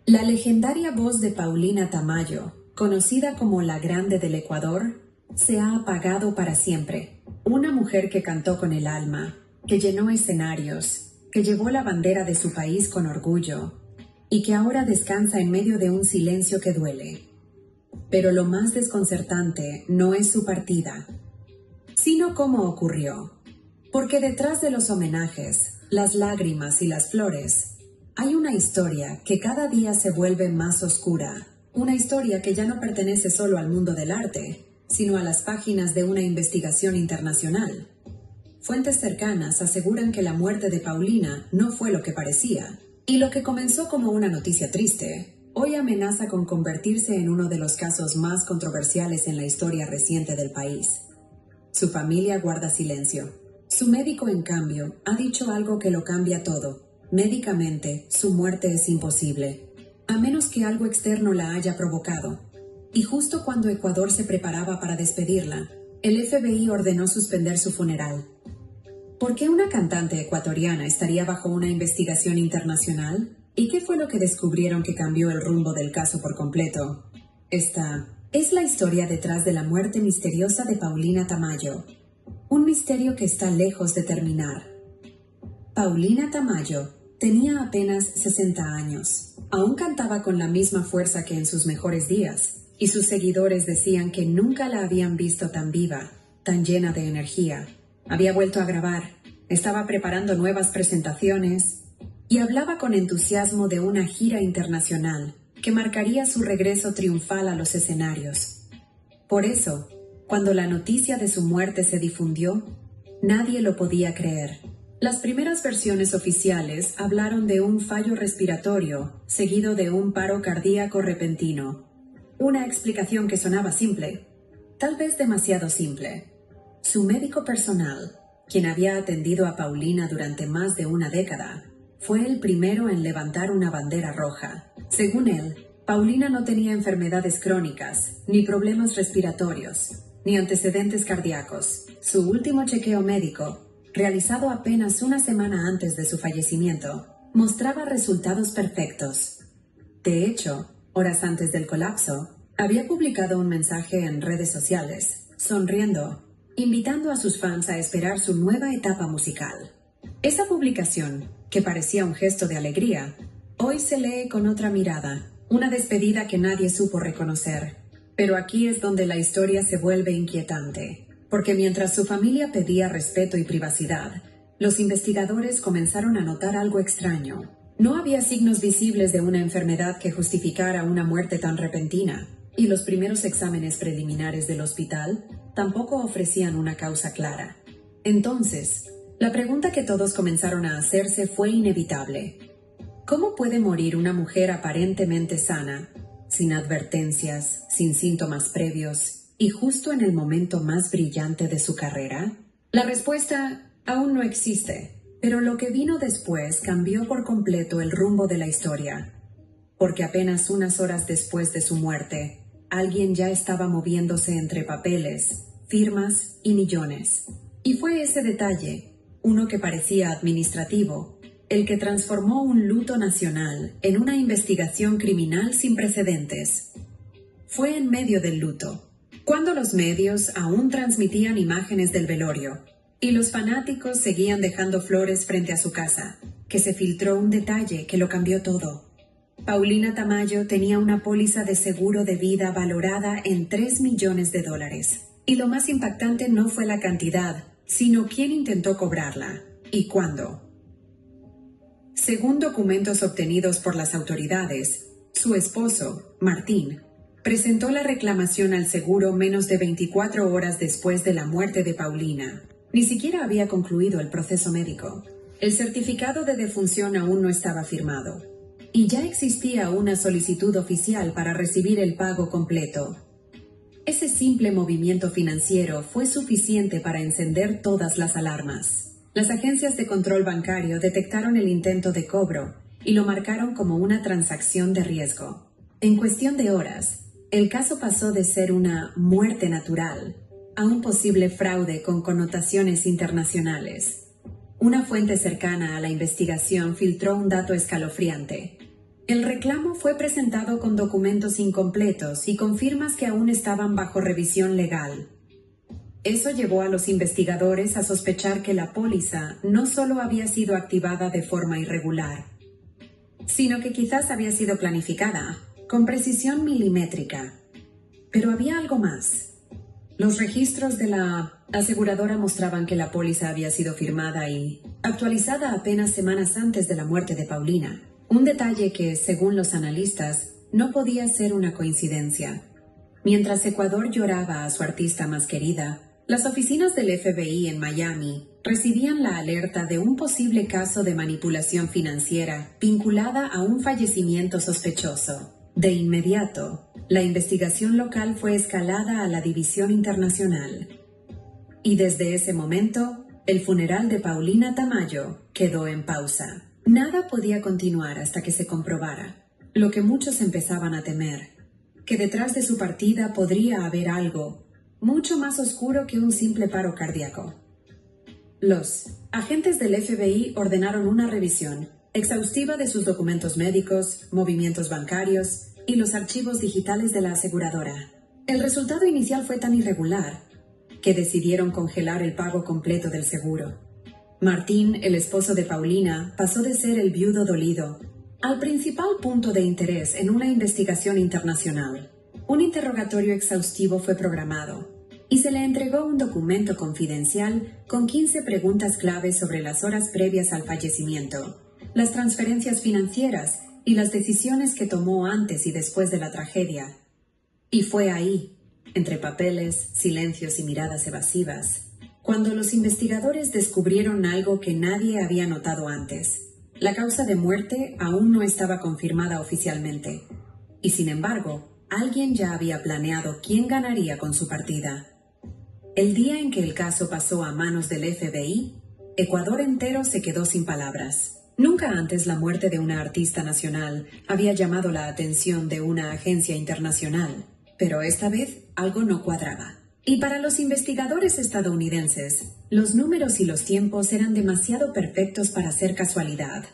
La legendaria voz de Paulina Tamayo, conocida como la Grande del Ecuador, se ha apagado para siempre. Una mujer que cantó con el alma, que llenó escenarios, que llevó la bandera de su país con orgullo y que ahora descansa en medio de un silencio que duele. Pero lo más desconcertante no es su partida, sino cómo ocurrió. Porque detrás de los homenajes, las lágrimas y las flores, hay una historia que cada día se vuelve más oscura. Una historia que ya no pertenece solo al mundo del arte, sino a las páginas de una investigación internacional. Fuentes cercanas aseguran que la muerte de Paulina no fue lo que parecía, y lo que comenzó como una noticia triste, hoy amenaza con convertirse en uno de los casos más controversiales en la historia reciente del país. Su familia guarda silencio. Su médico, en cambio, ha dicho algo que lo cambia todo. Médicamente, su muerte es imposible, a menos que algo externo la haya provocado. Y justo cuando Ecuador se preparaba para despedirla, el FBI ordenó suspender su funeral. ¿Por qué una cantante ecuatoriana estaría bajo una investigación internacional? ¿Y qué fue lo que descubrieron que cambió el rumbo del caso por completo? Esta es la historia detrás de la muerte misteriosa de Paulina Tamayo. Un misterio que está lejos de terminar. Paulina Tamayo tenía apenas 60 años. Aún cantaba con la misma fuerza que en sus mejores días, y sus seguidores decían que nunca la habían visto tan viva, tan llena de energía. Había vuelto a grabar, estaba preparando nuevas presentaciones y hablaba con entusiasmo de una gira internacional que marcaría su regreso triunfal a los escenarios. Por eso, cuando la noticia de su muerte se difundió, nadie lo podía creer. Las primeras versiones oficiales hablaron de un fallo respiratorio seguido de un paro cardíaco repentino. Una explicación que sonaba simple, tal vez demasiado simple. Su médico personal, quien había atendido a Paulina durante más de una década, fue el primero en levantar una bandera roja. Según él, Paulina no tenía enfermedades crónicas, ni problemas respiratorios, ni antecedentes cardíacos. Su último chequeo médico, realizado apenas una semana antes de su fallecimiento, mostraba resultados perfectos. De hecho, horas antes del colapso, había publicado un mensaje en redes sociales, sonriendo, invitando a sus fans a esperar su nueva etapa musical. Esa publicación, que parecía un gesto de alegría, hoy se lee con otra mirada, una despedida que nadie supo reconocer. Pero aquí es donde la historia se vuelve inquietante, porque mientras su familia pedía respeto y privacidad, los investigadores comenzaron a notar algo extraño. No había signos visibles de una enfermedad que justificara una muerte tan repentina, y los primeros exámenes preliminares del hospital tampoco ofrecían una causa clara. Entonces, la pregunta que todos comenzaron a hacerse fue inevitable. ¿Cómo puede morir una mujer aparentemente sana, sin advertencias, sin síntomas previos, y justo en el momento más brillante de su carrera? La respuesta aún no existe, pero lo que vino después cambió por completo el rumbo de la historia, porque apenas unas horas después de su muerte, alguien ya estaba moviéndose entre papeles, firmas y millones. Y fue ese detalle, uno que parecía administrativo, el que transformó un luto nacional en una investigación criminal sin precedentes. Fue en medio del luto, cuando los medios aún transmitían imágenes del velorio y los fanáticos seguían dejando flores frente a su casa, que se filtró un detalle que lo cambió todo. Paulina Tamayo tenía una póliza de seguro de vida valorada en $3 millones. Y lo más impactante no fue la cantidad, sino quién intentó cobrarla y cuándo. Según documentos obtenidos por las autoridades, su esposo, Martín, presentó la reclamación al seguro menos de 24 horas después de la muerte de Paulina. Ni siquiera había concluido el proceso médico. El certificado de defunción aún no estaba firmado. Y ya existía una solicitud oficial para recibir el pago completo. Ese simple movimiento financiero fue suficiente para encender todas las alarmas. Las agencias de control bancario detectaron el intento de cobro y lo marcaron como una transacción de riesgo. En cuestión de horas, el caso pasó de ser una muerte natural a un posible fraude con connotaciones internacionales. Una fuente cercana a la investigación filtró un dato escalofriante. El reclamo fue presentado con documentos incompletos y con firmas que aún estaban bajo revisión legal. Eso llevó a los investigadores a sospechar que la póliza no solo había sido activada de forma irregular, sino que quizás había sido planificada, con precisión milimétrica. Pero había algo más. Los registros de la aseguradora mostraban que la póliza había sido firmada y actualizada apenas semanas antes de la muerte de Paulina. Un detalle que, según los analistas, no podía ser una coincidencia. Mientras Ecuador lloraba a su artista más querida, las oficinas del FBI en Miami recibían la alerta de un posible caso de manipulación financiera vinculada a un fallecimiento sospechoso. De inmediato, la investigación local fue escalada a la División Internacional. Y desde ese momento, el funeral de Paulina Tamayo quedó en pausa. Nada podía continuar hasta que se comprobara lo que muchos empezaban a temer, que detrás de su partida podría haber algo mucho más oscuro que un simple paro cardíaco. Los agentes del FBI ordenaron una revisión exhaustiva de sus documentos médicos, movimientos bancarios y los archivos digitales de la aseguradora. El resultado inicial fue tan irregular que decidieron congelar el pago completo del seguro. Martín, el esposo de Paulina, pasó de ser el viudo dolido al principal punto de interés en una investigación internacional. Un interrogatorio exhaustivo fue programado y se le entregó un documento confidencial con 15 preguntas clave sobre las horas previas al fallecimiento, las transferencias financieras y las decisiones que tomó antes y después de la tragedia. Y fue ahí, entre papeles, silencios y miradas evasivas, cuando los investigadores descubrieron algo que nadie había notado antes. La causa de muerte aún no estaba confirmada oficialmente, y sin embargo, alguien ya había planeado quién ganaría con su partida. El día en que el caso pasó a manos del FBI, Ecuador entero se quedó sin palabras. Nunca antes la muerte de una artista nacional había llamado la atención de una agencia internacional, pero esta vez algo no cuadraba. Y para los investigadores estadounidenses, los números y los tiempos eran demasiado perfectos para ser casualidad.